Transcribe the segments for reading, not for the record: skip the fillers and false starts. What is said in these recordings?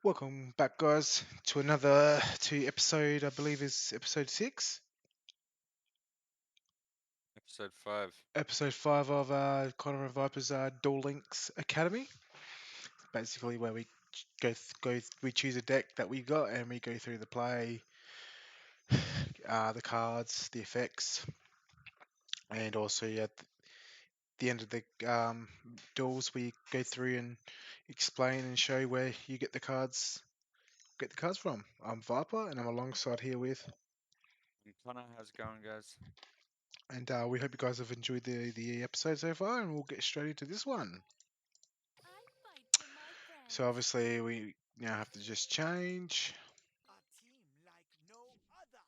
Welcome back, guys, to episode. I believe is episode 6, Episode 5. episode 5 of Connor and Viper's Duel Links Academy. Basically, where we we choose a deck that we got and we go through the play, the cards, the effects, and also at the end of the duels, we go through and explain and show where you get the cards from. I'm Viper, and I'm alongside here with. And Connor, how's it going, guys? And we hope you guys have enjoyed the episode so far, and we'll get straight into this one. I fight for my So friends. obviously we now have to just change. A team like no other.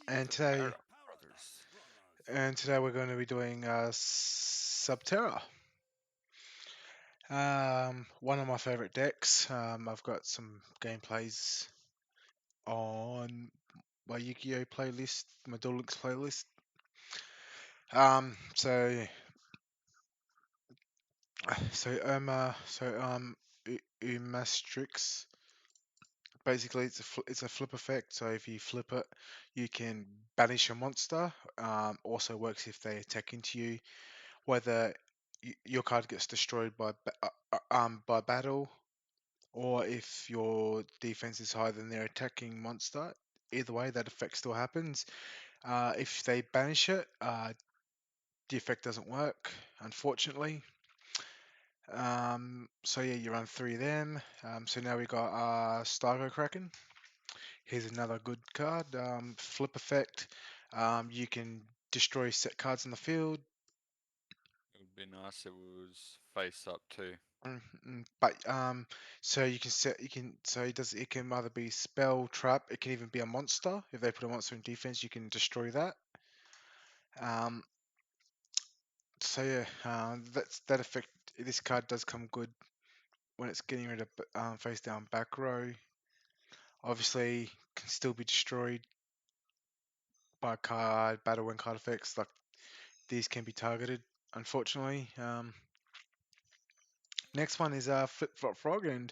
We And The today, are Para Brothers. powerhouse brothers. and today we're going to be doing Subterror. One of my favorite decks. I've got some gameplays on my Yu-Gi-Oh playlist, my Duel Links playlist. So Umastrix. Basically, it's a flip effect. So if you flip it, you can banish a monster. Also works if they attack into you, whether your card gets destroyed by battle, or if your defense is higher than their attacking monster. Either way, that effect still happens. If they banish it, the effect doesn't work, unfortunately. So yeah, you run three of them. So now we got Stargo Kraken. Here's another good card. Flip effect. You can destroy set cards in the field. It would be nice if it was face up too. But so it can either be spell, trap. It can even be a monster. If they put a monster in defense, you can destroy that. Um, so yeah, that effect. This card does come good when it's getting rid of face down back row. Obviously, can still be destroyed by card battle when card effects. Like these can be targeted. Unfortunately, next one is Flip Flop Frog, and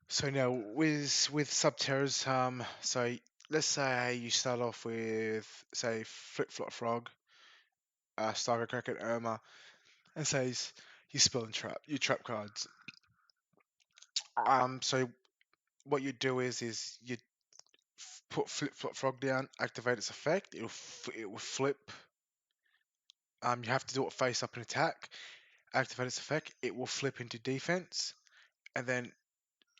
so now with Subterrors, so let's say you start off with say Flip Flop Frog, Starter Kraken, Irma, and says you spell and trap, you trap cards. So what you do is you put Flip Flop Frog down, activate its effect. It will flip. You have to do it face up and attack. Activate its effect. It will flip into defense, and then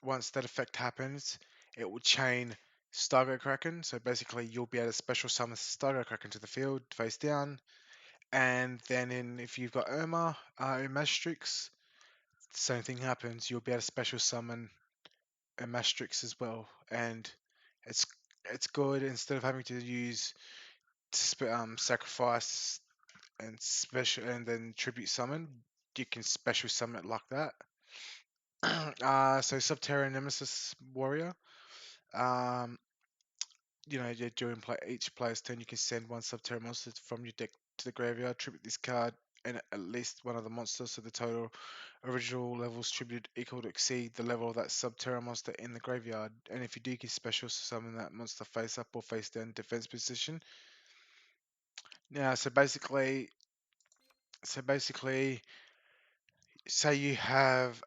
once that effect happens, it will chain Stargo Kraken. So basically, you'll be able to special summon Stargo Kraken to the field face down. And then, if you've got Mastrix, same thing happens. You'll be able to special summon Mastrix as well. And it's it's good instead of having to use sacrifice and special and then tribute summon. You can special summon it like that. So Subterranean Nemesis Warrior. Um, during each player's turn, you can send one Subterror monster from your deck to the graveyard, tribute this card, and at least one of the monsters, so the total original levels tribute equal to exceed the level of that Subterror monster in the graveyard. And if you do, you can special summon that monster face up or face down defense position. Now, so basically, say you have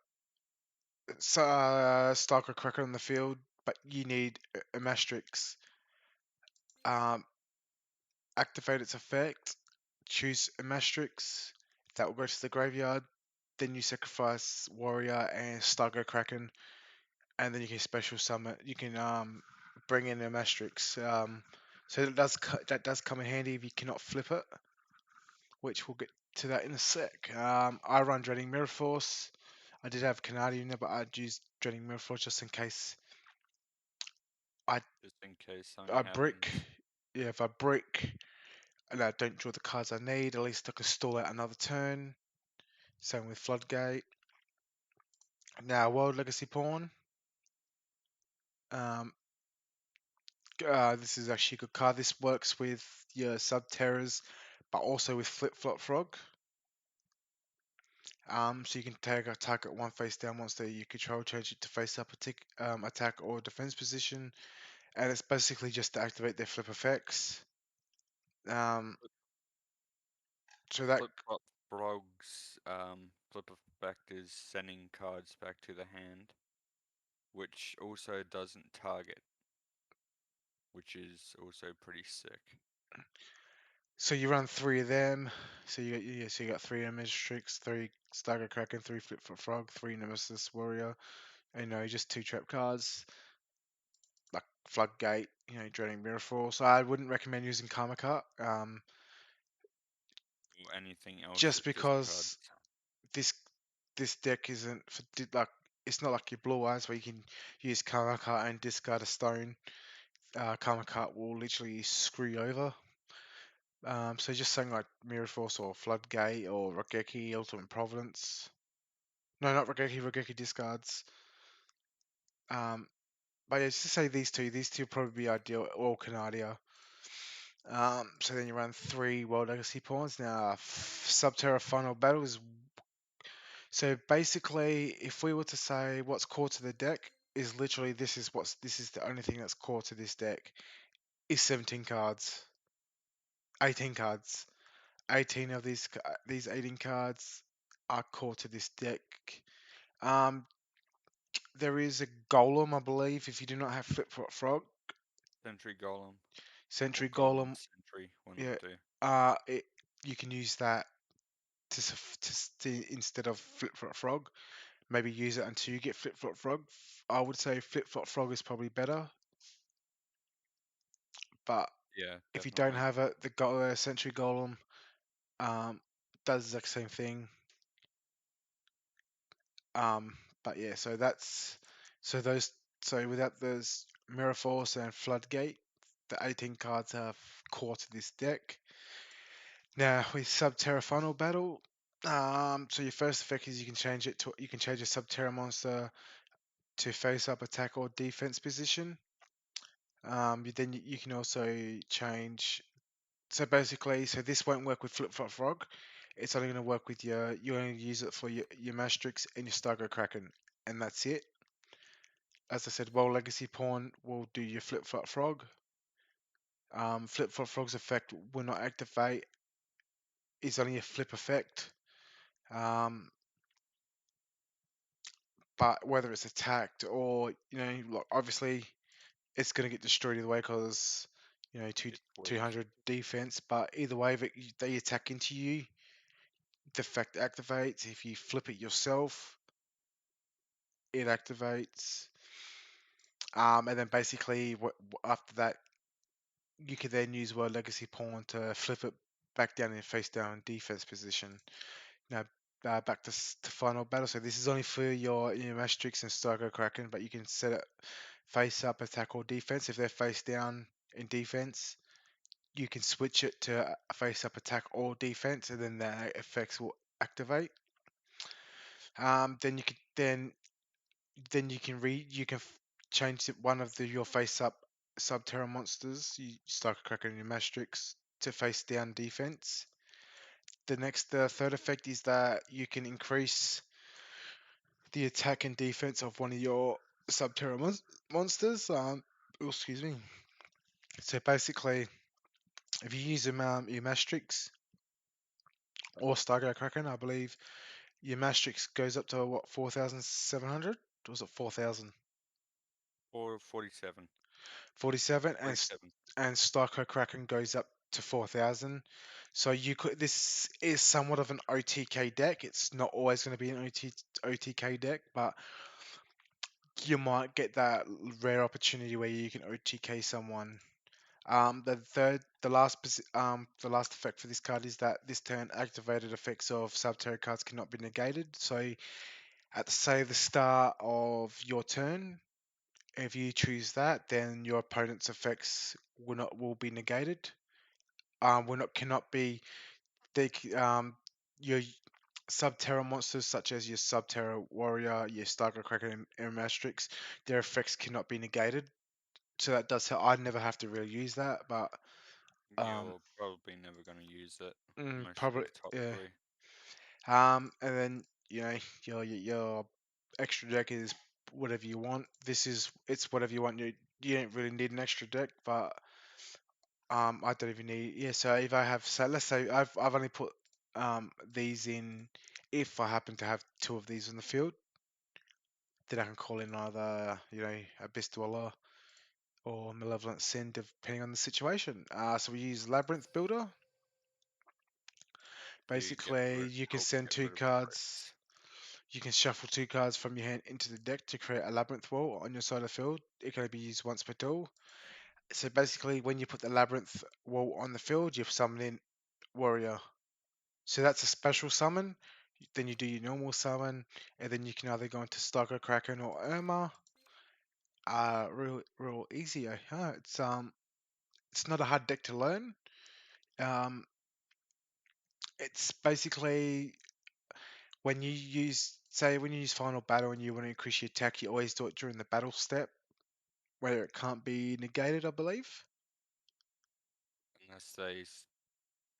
Stalker Cracker on the field, but you need a Mastrix. Um, Activate its effect, choose a Mastrix, that will go to the graveyard, then you sacrifice Warrior and Stargo Kraken, and then you can special summon, you can bring in a Mastrix. So that does come in handy if you cannot flip it, which we'll get to that in a sec. I run Dreading Mirror Force. I did have Canadian there, but I'd use Dreading Mirror Force just in case I Just in case something I brick. happens. Yeah, if I brick and I don't draw the cards I need, at least I can stall out another turn. Same with Floodgate. Now, World Legacy Pawn. Um, this is actually a good card. This works with your Subterrors, but also with Flip Flop Frog. So you can tag a target one face down monster you control, change it to face up attack or defense position, and it's basically just to activate their flip effects. Um, so that Flip flop frog's flip effect is sending cards back to the hand, which also doesn't target, which is also pretty sick. so you run three of them. So you got three Matrix, three Stagger Kraken, three Flip Foot Frog, three Nemesis Warrior, and just two trap cards like Floodgate, Dreading Mirrorfall. So I wouldn't recommend using Karma Cut, Or anything else just that discards. because this this deck isn't like it's not like your Blue Eyes where you can use Karma Cut and discard a stone. Karma Cut will literally screw you over. So just something like Mirror Force or Floodgate or Rogeki Ultimate Providence. No, not Rogeki. Rogeki discards. Um, but yeah, just to say these two. These two probably be ideal. Or Canadia. So then you run three World Legacy pawns. Now, Subterra Final Battle is. So basically, if we were to say what's core to the deck, is literally this is the only thing that's core to this deck is 17 cards, 18 cards. 18 of these 18 cards are core to this deck. Um, there is a golem, I believe, if you do not have Flip Flop Frog. Sentry Golem or Sentry Golem Golem, Sentry, one of yeah. the two. You can use that instead of Flip Flop Frog. Maybe use it until you get Flip Flop Frog. I would say Flip Flop Frog is probably better, but Yeah, if you don't definitely. have it, the Sentry Golem um, does the exact same thing. Um, but yeah, so those so without those Mirror Force and Floodgate, the 18 cards are core to this deck. Now with Subterra Final Battle, so your first effect is you can change a Subterra monster to face up attack or defense position. Then you can also change. So basically, so this won't work with Flip Flop Frog. It's only going to work with you only use it for your Mastrix and your Stargo Kraken, and that's it. As I said, World Legacy Pawn will do your Flip Flop Frog. Flip Flop Frog's effect will not activate. It's only a flip effect. Um, but whether it's attacked or like obviously it's going to get destroyed either way because It's weak. 200 defense. But either way, if they attack into you, the effect activates. If you flip it yourself, it activates. And then basically, after that, you could then use World Legacy Pawn to flip it back down in face down defense position. Now, back to final battle. So this is only for your Mastrix and Stargo Kraken, but you can set it face up, attack, or defense. If they're face down in defense, you can switch it to face up, attack, or defense, and then the effects will activate. Then you can change one of your face up Subterra monsters. You start cracking your Mastrix to face down defense. The third effect is that you can increase the attack and defense of one of your Subterra monsters. Excuse me. So basically, if you use your Mastrix or Stargate Kraken, I believe your Mastrix goes up to what 4,700? Or was it 4,000? Or 47. 47, 47. and Starco Kraken goes up to 4,000. So this is somewhat of an OTK deck. It's not always going to be an OTK deck, but you might get that rare opportunity where you can OTK someone. The last effect for this card is that this turn activated effects of Subterra cards cannot be negated. So at the start of your turn, if you choose that, then your opponent's effects will be negated. Will not cannot be your Subterra monsters such as your Subterra Warrior, your Starker Kraken, and Mastrix, their effects cannot be negated. So that does help. I never have to really use that, but um, You're probably never going to use it. Most of probably the top yeah. three. And then you know, your extra deck is whatever you want. It's whatever you want. You don't really need an extra deck, but I don't even need. Yeah, so if I have, so let's say I've only put these in if I happen to have two of these in the field, then I can call in either Abyss Dweller or Malevolent Sin depending on the situation. So we use Labyrinth Builder. You Basically, you can send get two rid of cards. You can shuffle two cards from your hand into the deck to create a labyrinth wall on your side of the field. It can only be used once per duel. So basically, when you put the labyrinth wall on the field, you summon in warrior. So that's a special summon. Then you do your normal summon, and then you can either go into Stalker, Kraken, or Irma. Real easy. It's not a hard deck to learn. Um, it's basically when you use Final Battle and you want to increase your attack, you always do it during the battle step, where it can't be negated, I believe. unless they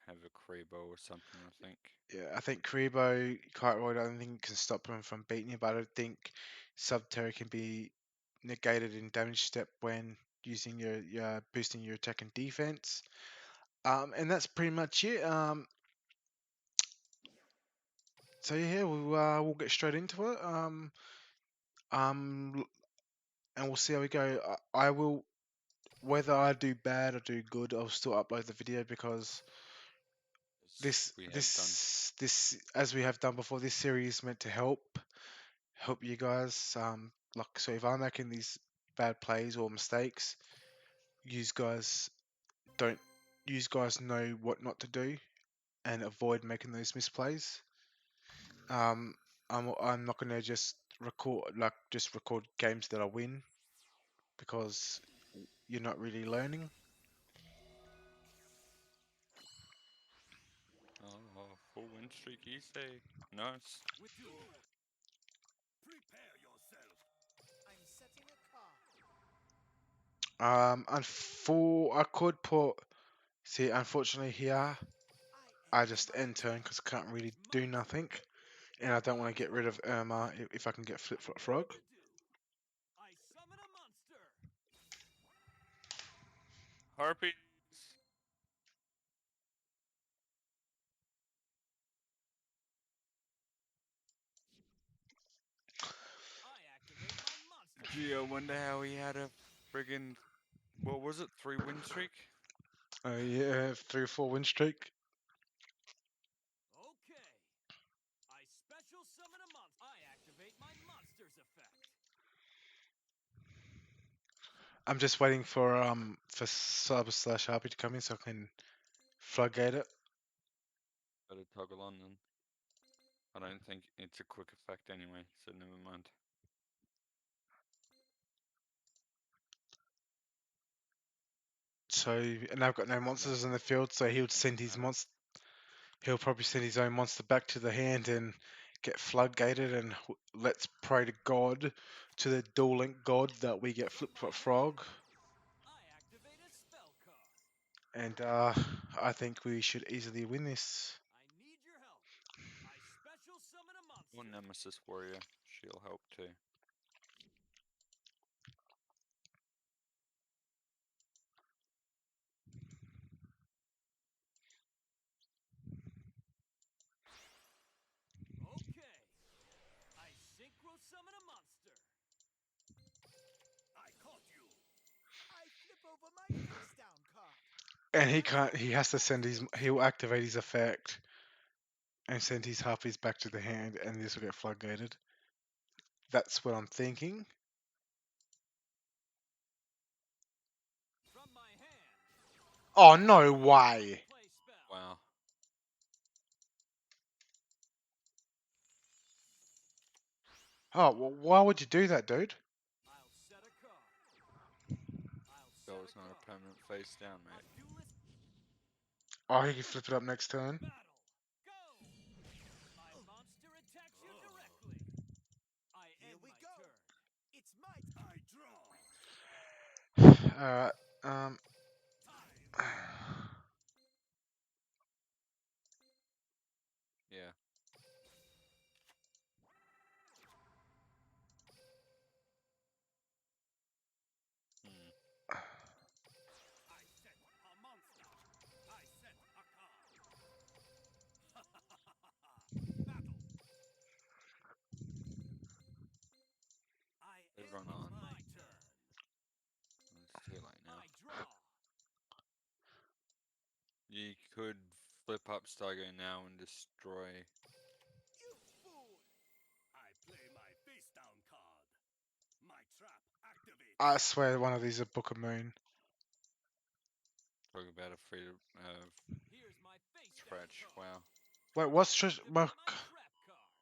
have a Krebo or something, I think. Yeah, I think Karibo, Kite I don't think can stop him from beating you, but I don't think Subterror can be negated in damage step when using your boosting your attack and defense. And that's pretty much it. So yeah, we'll get straight into it. Um, and we'll see how we go. I will, whether I do bad or do good, I'll still upload the video because As we have done. this as we have done before, this series is meant to help you guys. Like so, if I'm making these bad plays or mistakes, you guys don't, you guys know what not to do and avoid making those misplays. Um, I'm not gonna just record games that I win because you're not really learning. Oh, full win streak, you say? Nice. With you. Prepare yourself. I'm setting a card. And for I could put, see, unfortunately here I I just enter end my turn turn. because I can't really It's do my nothing, turn. and I don't want to Eyes get rid wide of open. Irma if I can get Flip Flop I know what Frog. to do. I summon a monster. Harpies! I activate my monster Gee, I effect. wonder how he had a friggin' what was it? 3 win streak? Yeah, 3 or 4 win streak. Okay. I special summon a monster. I activate my monster's effect. I'm just waiting for Sub/Harpy to come in so I can floodgate it. Better toggle on then. I don't think it's a quick effect anyway, so never mind. So, and I've got no monsters in the field, so he'll probably send his own monster back to the hand and get floodgated, and let's pray to God, to the Duel Link God, that we get From Flip my Flop Frog. hand, I activate a spell card. And I think we should easily win this. I need your help. I special summon a Or monster. Nemesis Warrior, she'll help too. Okay. I synchro summon a monster. I caught you. I flip over my face down card. And he can't. He has to send his. He'll activate his effect and send his harpies back to the hand, and this will get floodgated. That's what I'm thinking. From my hand, Oh no I way! play spell. Wow. Oh, well, why would you do that, dude? I'll set a card. I'll That set was a not a card. permanent face down, A mate. duelist Oh, he can flip it up next turn. battle. Go! My monster attacks you directly. I end my turn. It's my turn. I draw. Alright. Um. Time. Yeah. Everyone It's on. my turn. It's too late now. I draw. You could flip up Stargo now and destroy. You fool! I play my face down card. My trap activates. I swear one of these is a Book of Moon. Talk about a free Here's my face down scratch. card. Wow. Wait, what's just Activate my trap card.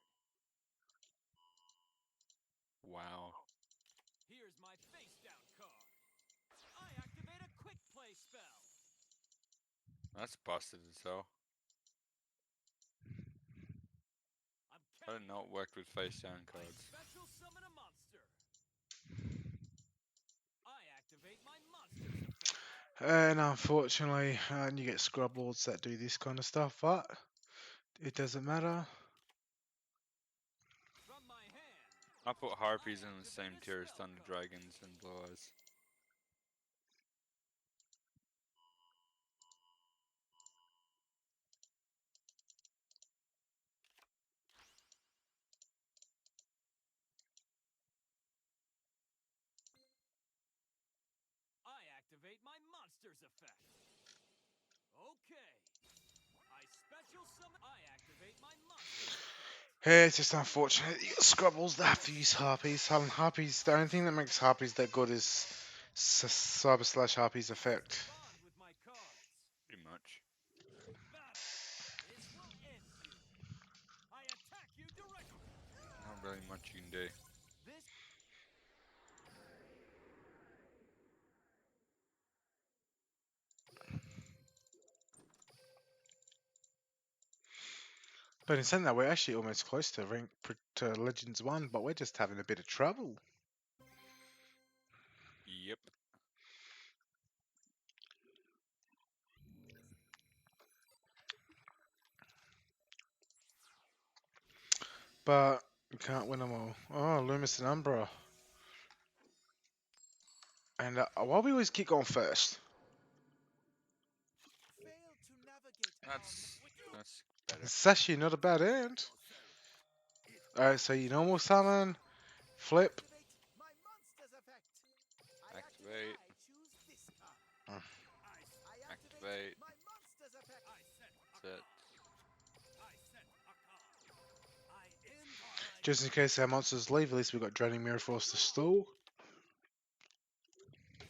Wow. Here's my face down card. I activate a quick play spell. That's busted as hell. I'm I did not work with face down I cards. special summon a monster. I activate my monster's effect. And unfortunately, you get scrub lords that do this kind of stuff, but it doesn't matter. From my hand, I put harpies in the activate same a tier as spell thunder card. dragons and blue eyes. I activate my monster's effect. Okay. I special summon. I activate my monster's effect. Hey, it's just unfortunate. You got scrubbles that have to use harpies. Harpies, the only thing that makes harpies that good is cyber slash harpies effect. Bond with my cards. Pretty much. Battle. This will end you. I attack you directly. Not really much you can do. This. But in saying that, we're actually almost close to rank to Legends 1, but we're just having a bit of trouble. Yep. But we can't win them all. Oh, Loomis and Umbra. And why we always keep going first? Fail to navigate That's better. It's actually not a bad end. Alright, so you normal summon, flip. Activate my monster's effect. Activate. I choose this card. Uh. I Activate. my monster's effect. I set a Set. card. I set a card. I end my Just in case our monsters leave, at least we've got Draining Mirror Force to stall.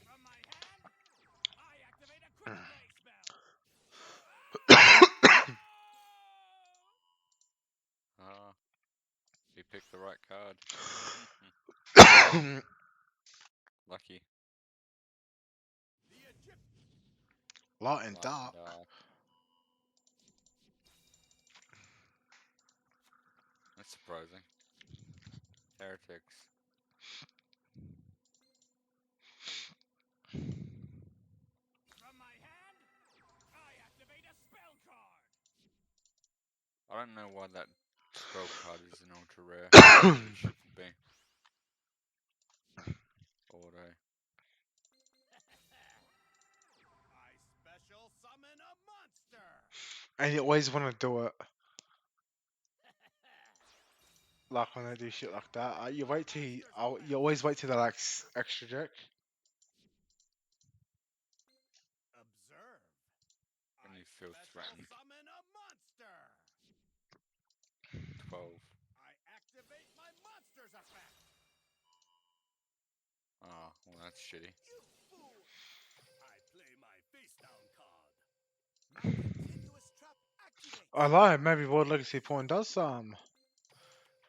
From my hand, I activate a quick play spell. Ah. You picked the right card. Lucky. The Egypt. Light and Light dark. and dark. That's surprising. Heretics. From my hand, I activate a spell card. I don't know why that spell card is an ultra rare. It shouldn't be. Auto. I special summon a monster. And you always want to do it. Like when they do shit like that. You wait till you always wait till they like extra deck. Observe. When I you feel special threatened. summon a monster. 12. I activate my monster's effect. Ah, well that's shitty. You fool! I play my face down card. My continuous trap activates. I lied, maybe World Legacy Point does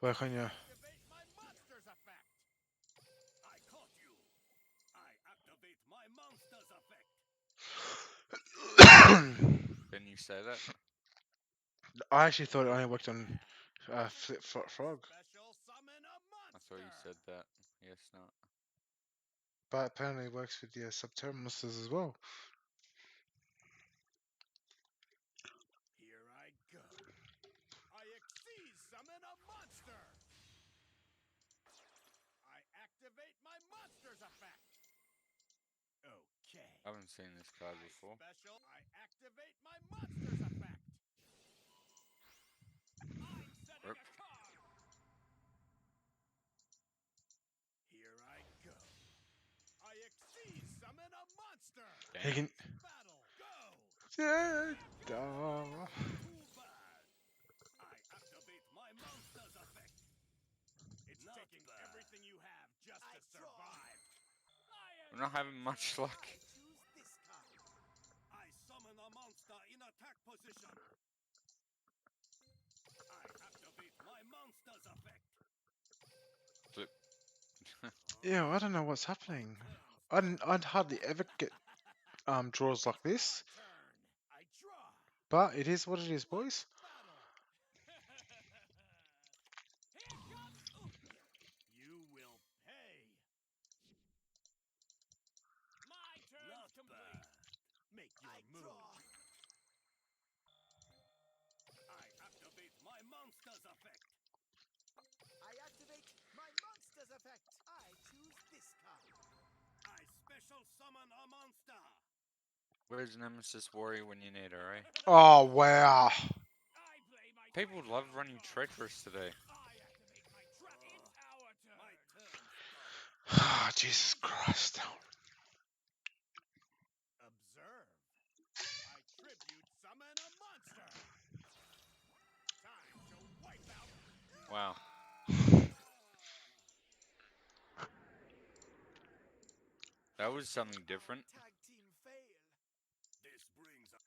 work on you. Activate my monster's effect. I caught you. I activate my monster's effect. Didn't you say that? I actually thought it only worked on Flip Flop Frog, Special summon a monster. I thought you said that. Yes, not. but apparently it works with the Subterror monsters as well. Here I go. I exceed summon a monster. I activate my monster's effect. Okay. I haven't seen this card before. I activate my monster's effect. I'm setting Rip. a card. Here I He can. Battle. Go. Yeah. Too bad. I activate my monster's effect. It's taking everything you have just to survive. We're not having much luck. Choose this card. I summon a monster in attack position. I activate my monster's effect. Flip. Yeah, I don't know what's happening. I'd hardly ever get draws like this, Turn. I draw. but it is what it is, boys. Battle. Here comes. You will pay. My turn's complete. Make your move. I activate my monster's effect. I activate my monster's effect. I choose this card. I special summon a monster. Where's Nemesis Warrior when you need her, eh? Oh wow! I play my People love running treacherous today. I activate my trap. It's our turn. My turn. Ah, Jesus Christ! Observe. I tribute summon a monster. Time to wipe out. Wow. That was something different. Tag team fail. This brings up.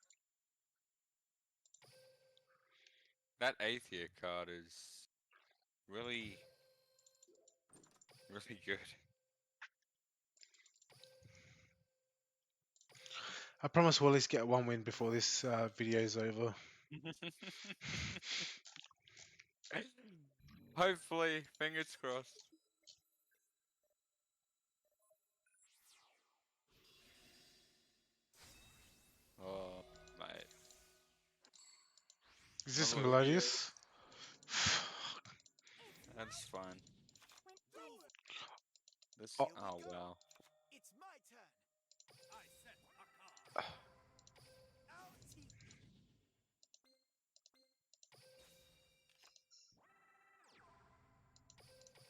That Aethia card is really, really good. I promise we'll at least get one win before this video is over. Hopefully, fingers crossed. Oh, mate. Is My this little melodious? That's fine. This. Here we Oh go. wow. It's my turn. I set a card. Outie.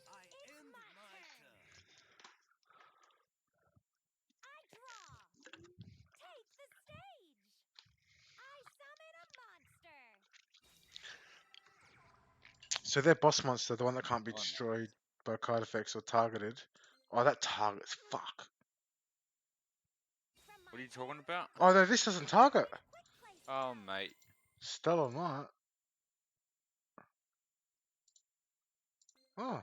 I end my turn. I draw. Take the stage. I summon a monster. So their boss monster, the one that can't be Oh, nice. destroyed by card effects or targeted. Oh, that targets. Fuck. From What are my you talking about? Oh no, this doesn't target. quick play Oh, spell. mate. Still or not? Oh.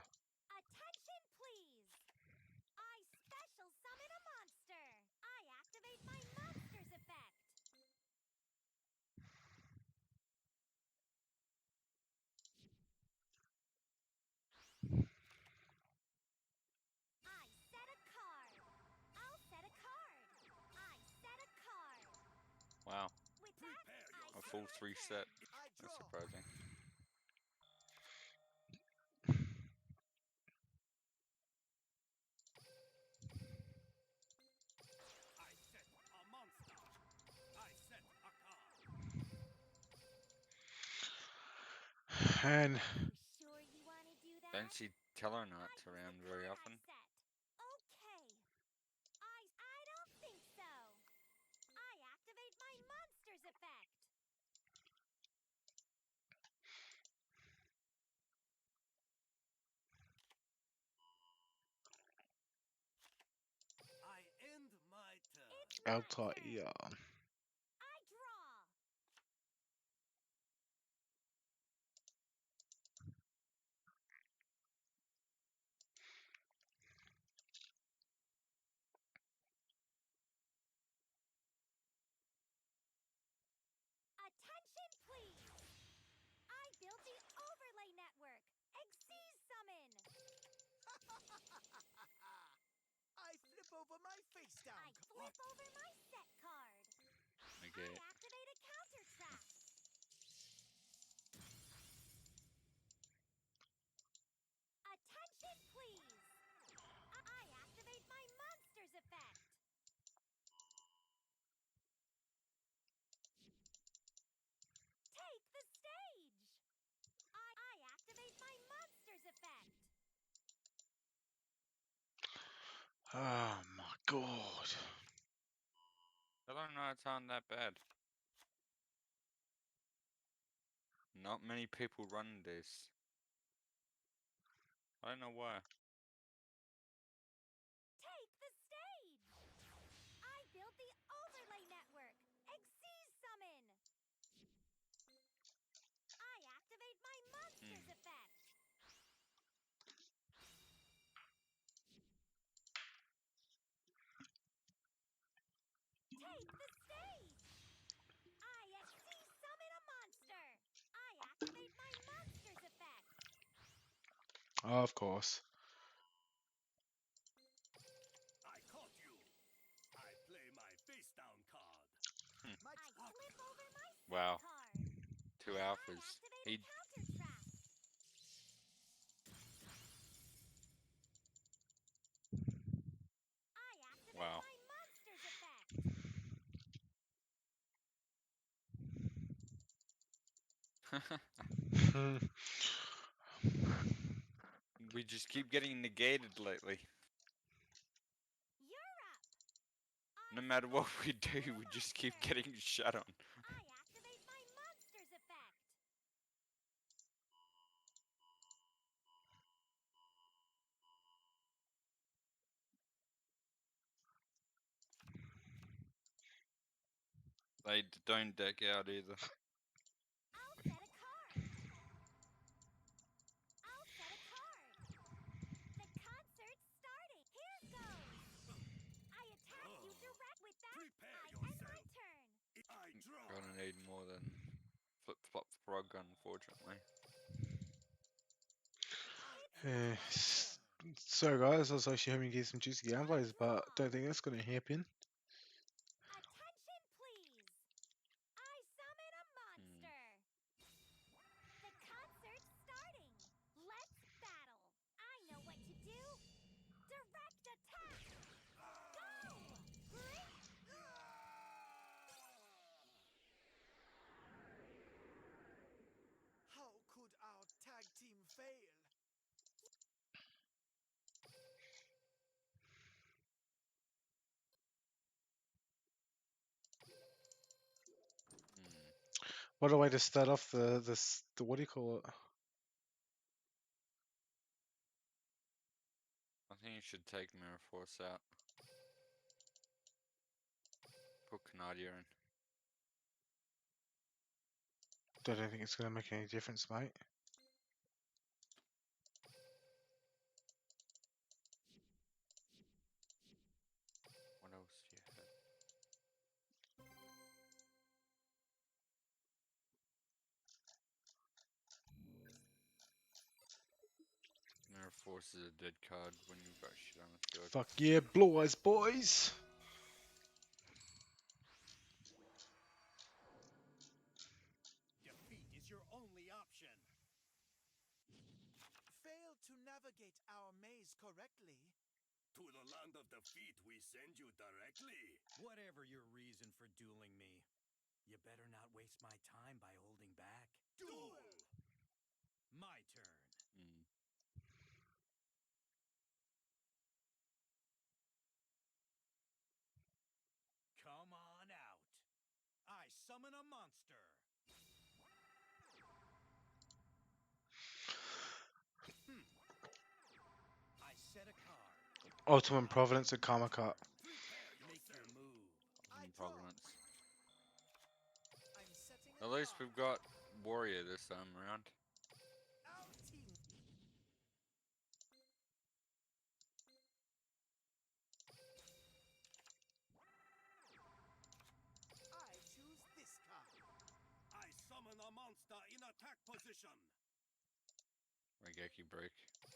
Attention, please. I special summon a monster. I activate my monster's effect. I set a card. I'll set a card. I set a card. Wow. With that, I A set full my 3 turn. set. I draw. That's surprising. I set a monster. I set a card. And You sure you want to do that? Don't see Tellarknights I around the very card often. I set. Okay. I don't think so. I activate my monster's effect. I end my turn. It's my Altar turn. ER. I draw. Attention, please. I built the overlay network. Exceed summon. I flip over my face down. I flip over my set card. Okay. I activate a counter trap. Attention, please. I activate my monster's effect. Take the stage. I activate my monster's effect. Oh my god. cards aren't that bad. Not many people run this. I don't know why. Take the stage! I built the overlay network! Exceed summon! I activate my monsters effect! Take the stage! I exceed summon a monster! I activate my monsters effect! Of course. I caught you. I play my face down card. I flip over my set Wow. card! 2 I alphas. activate a He counter trap! I activate Wow. my monsters effect! We just keep getting negated lately. You're up! I No matter what special we do, summon a we just keep monster! getting shut on. I activate my monsters effect! They don't deck out either. I'll set a card! I'll set a card! The concert's starting! Here goes! I attack you direct with that! Prepare I end my yourself. turn! I draw. Gonna need more than Flip Flop Frog, unfortunately. It's Eh, my s- turn! so guys, I was actually hoping to get some juicy gameplays, but don't think that's going to happen. Attention, please! I summon a monster! The concert's starting! Let's battle! I know what to do! Direct attack! Go! Great! How could our tag team fail? What a way to start off the what do you call it? I think you should take Mirror Force out. Put Canadia in. Don't think it's going to make any difference, mate. What else do you have? Mirror Force is a dead card when you've got shit on the field. Fuck yeah, blue eyes, boys! Defeat is your only option. Fail to navigate our maze correctly. To the land of defeat we send you directly. Whatever your reason for dueling me, you better not waste my time by holding back. Duel! My turn. Mm. Come on out. I summon a monster. I set a card. Ultimate Providence and Karma Cut. Prepare Make your yourself. move. I In draw. Providence. I'm setting At a least card. we've got Warrior this time around. Our team. I choose this card. I summon a monster in attack position. Regeki Break.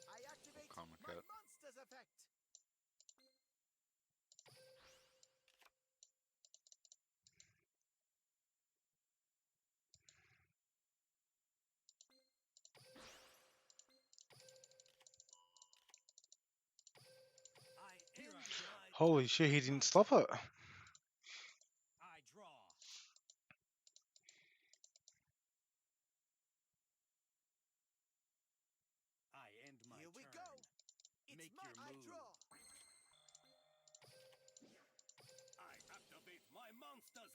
I activate Karma my Cut. monster's effect. I end my Holy shit, he didn't stop it. I draw. I end my Here we turn. go. It's Make my your I move. draw. I activate my monster's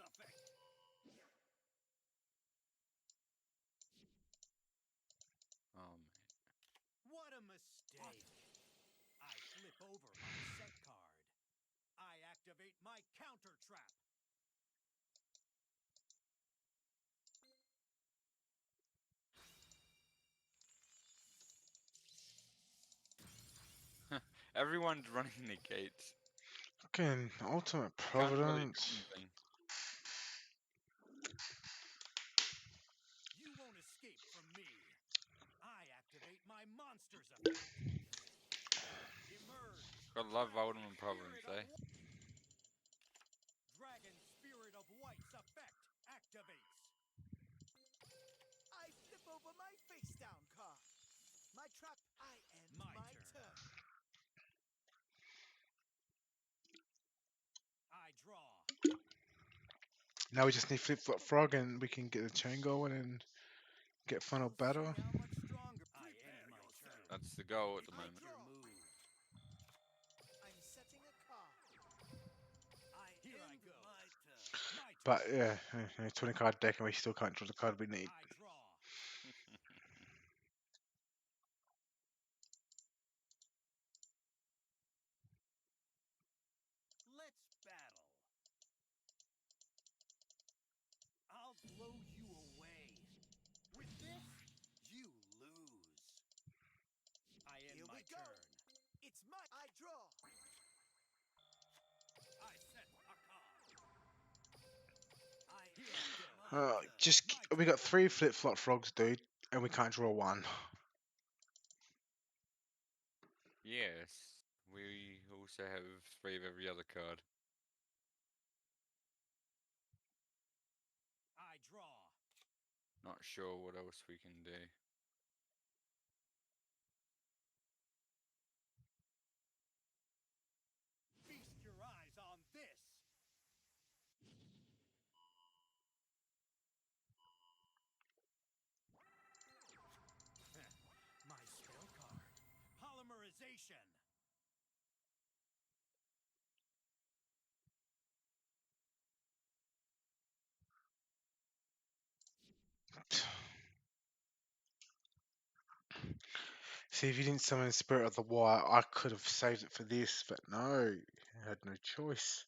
activate my counter trap. Everyone's running the gates. Fucking ultimate Can't really do providence. anything. You won't escape from me. I activate my monster's effect. Emerge. Gotta love Dragon ultimate providence, Spirit eh? of Dragon Spirit of White's effect activates. I flip over my face down card. My trap. I end My my turn. turn. I draw. Now we just need flip flop frog and we can get the chain going and get final We'll battle. see how much stronger. I end my turn. That's the goal at the I moment. Your move. I'm setting a card. Here I go. My turn. My turn. But yeah, 20 card deck and we still can't draw the card we need. I draw. Let's battle. I'll blow you away. With this, you lose. I end Here my we go. turn. It's my. I draw. I set a card. Here I go. We got 3 flip flop frogs, dude, and we can't draw one. Yes. We also have 3 of every other card. I draw. Not sure what else we can do. Feast your eyes on this. My spell card. Polymerization. See, if you didn't summon Spirit of the Wire, I could have saved it for this, but no, I had no choice.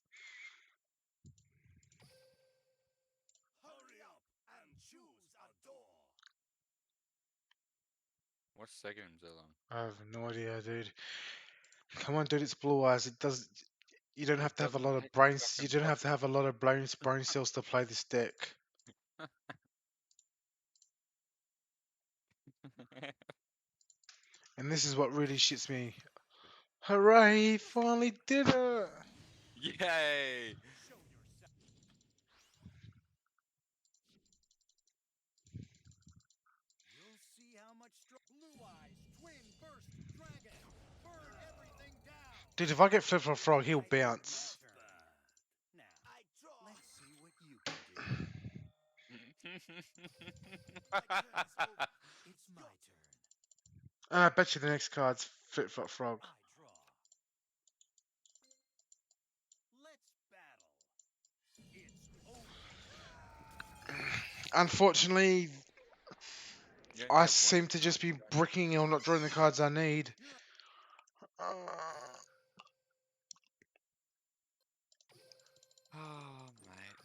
Hurry up and choose a door. What's taking him so long? I have no idea, dude. Come on, dude, it's Blue Eyes. It does. You don't It have to have a doesn't lot of take brains. You fucking don't have to have a lot of brain cells to play this deck. And this is what really shits me. Hooray! Finally did it! Yay! Show yourself. You'll see how much Blue Eyes, Twin Burst Dragon. Burn everything down. Dude, if I get flip flop frog, he'll I end my bounce. turn. Now, I draw. let's see what you can do. My turn is over. It's my turn. I bet you the next card's flip flop frog. I draw. Let's battle. It's over. Unfortunately, You only I have one seem to just card, be don't bricking or not drawing the cards I need. you? Oh, mate.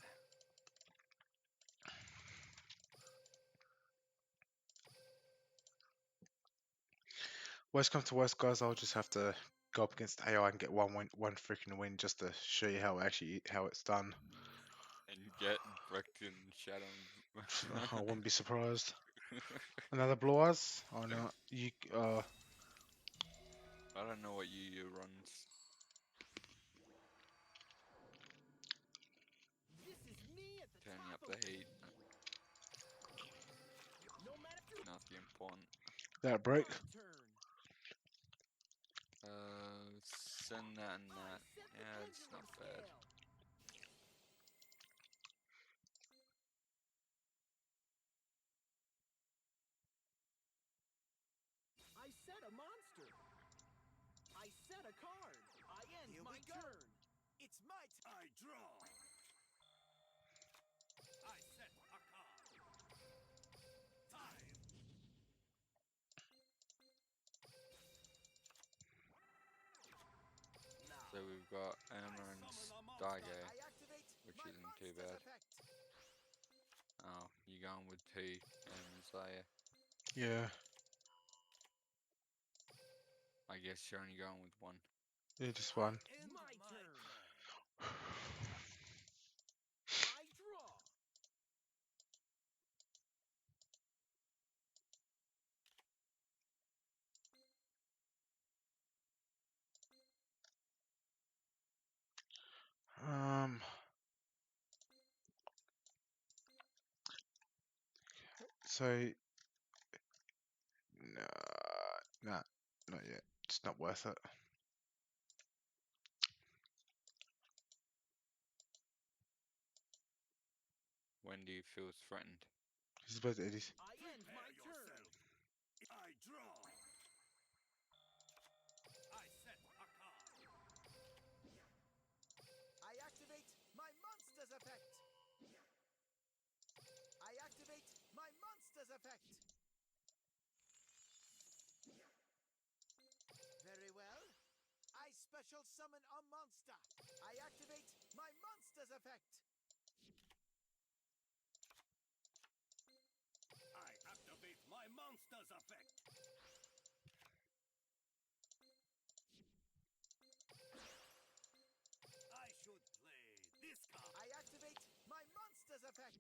Worst come to worst, guys, I'll just have to go up against AI and get one freaking win just to show you how it's done. And get bricked and shat I on. wouldn't be surprised. Another Blue Eyes? Oh no, I don't know what you runs. This is me at the Turning top up of the heat. no matter. Nothing important. that break. My turn. Send that and that. I set the Yeah, it's not pendulum bad. scale. I set a monster. I set a card. I end Here my we go. turn. It's my turn. I draw. I set a card. Time. So So we've got Irma and Stargate, I activate which my isn't too monster's bad. effect. Oh, you're going with 2 Irmas, are you? Yeah, I guess you're only going with 1. yeah, just one. End My my turn. turn. I draw. Um, so no, nah, not yet. It's not worth it. When do you feel threatened? He's about to edit. I end Prepare my turn. yourself. I draw. I set a card. I activate my monster's effect. I activate my monster's effect. Very well. I special summon a monster. I activate my monster's effect. I activate my monster's effect. I should play this card. I activate my monster's effect.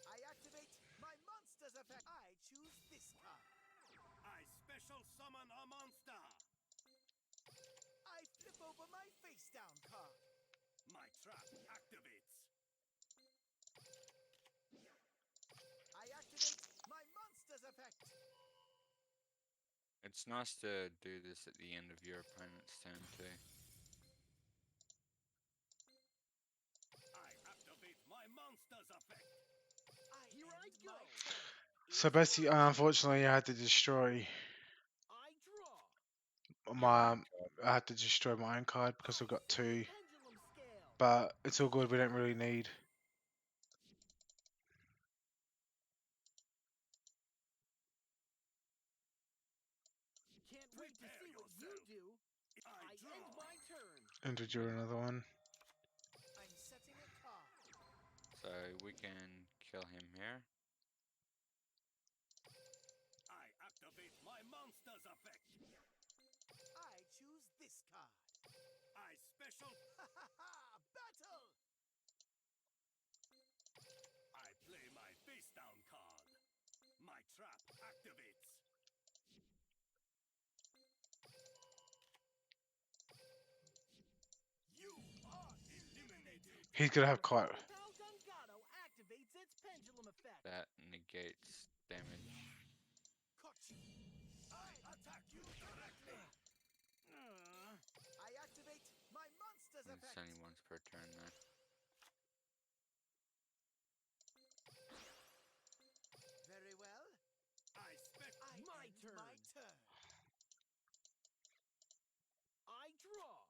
I activate my monster's effect. I choose this card. I special summon a monster. I flip over my face down card. My trap activates. I activate my monster's effect. It's nice to do this at the end of your opponent's turn too. I activate my monster's effect. Here I go. So basically, unfortunately, I had to destroy I draw. my. I had to destroy my own card because I've got I set the 2. pendulum scale. But it's all good. We don't really need. Can't wait to Prepare see what you yourself. do. I End draw. my turn. And to draw another one. I'm setting a card. So we can kill him here. I activate my monster's effect. I choose this card. I special. Battle! I play my face down card. My trap activates. You are eliminated. He's gonna have quite. Val Gungado activates its pendulum effect. That negates damage. Caught you. I attack you directly. I activate my monster's And it's effect. only once per turn though. Very well. I spec. My turn. My turn. I draw.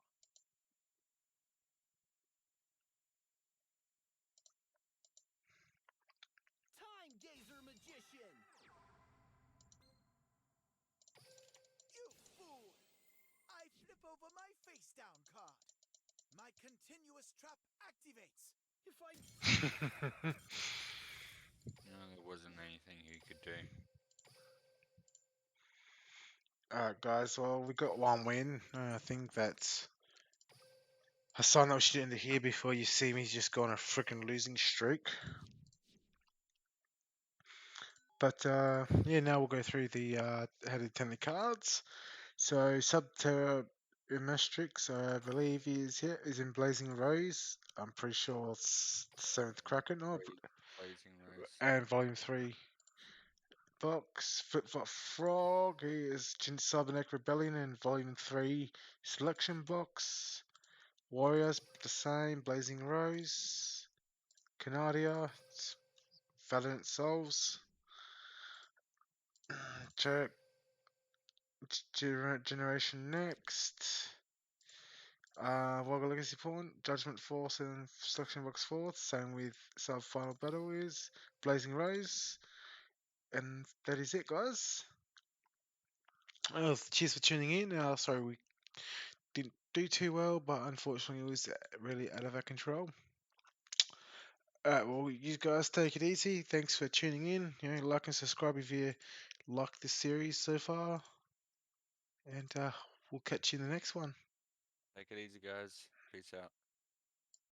Time Gazer Magician. You fool! I flip over my face down card. My continuous trap activates. If I No, there wasn't anything you could do. Alright, guys. Well, we got 1 win. I think that's. I signed up shit into here before you see me just go on a freaking losing streak. But yeah, now we'll go through the how to attend the cards. So Subterror Matrix, I believe is in Blazing Rose. I'm pretty sure it's the 7th Kraken. Oh, Blazing Rose. and Volume 3 box. Flip Flop Frog is Cybernetic Rebellion in Volume 3 Selection Box. Warriors, the same. Blazing Rose. Canadia. Valiant Souls. Generation Next. Wargo Legacy Pawn, Judgment Force and Selection Box 4, same with Sub Final Battle is Blazing Rose. And that is it, guys. Cheers for tuning in. Sorry we didn't do too well, but unfortunately it was really out of our control. Well, you guys take it easy. Thanks for tuning in. Like and subscribe if you like this series so far, and we'll catch you in the next one. Take it easy, guys. Peace out.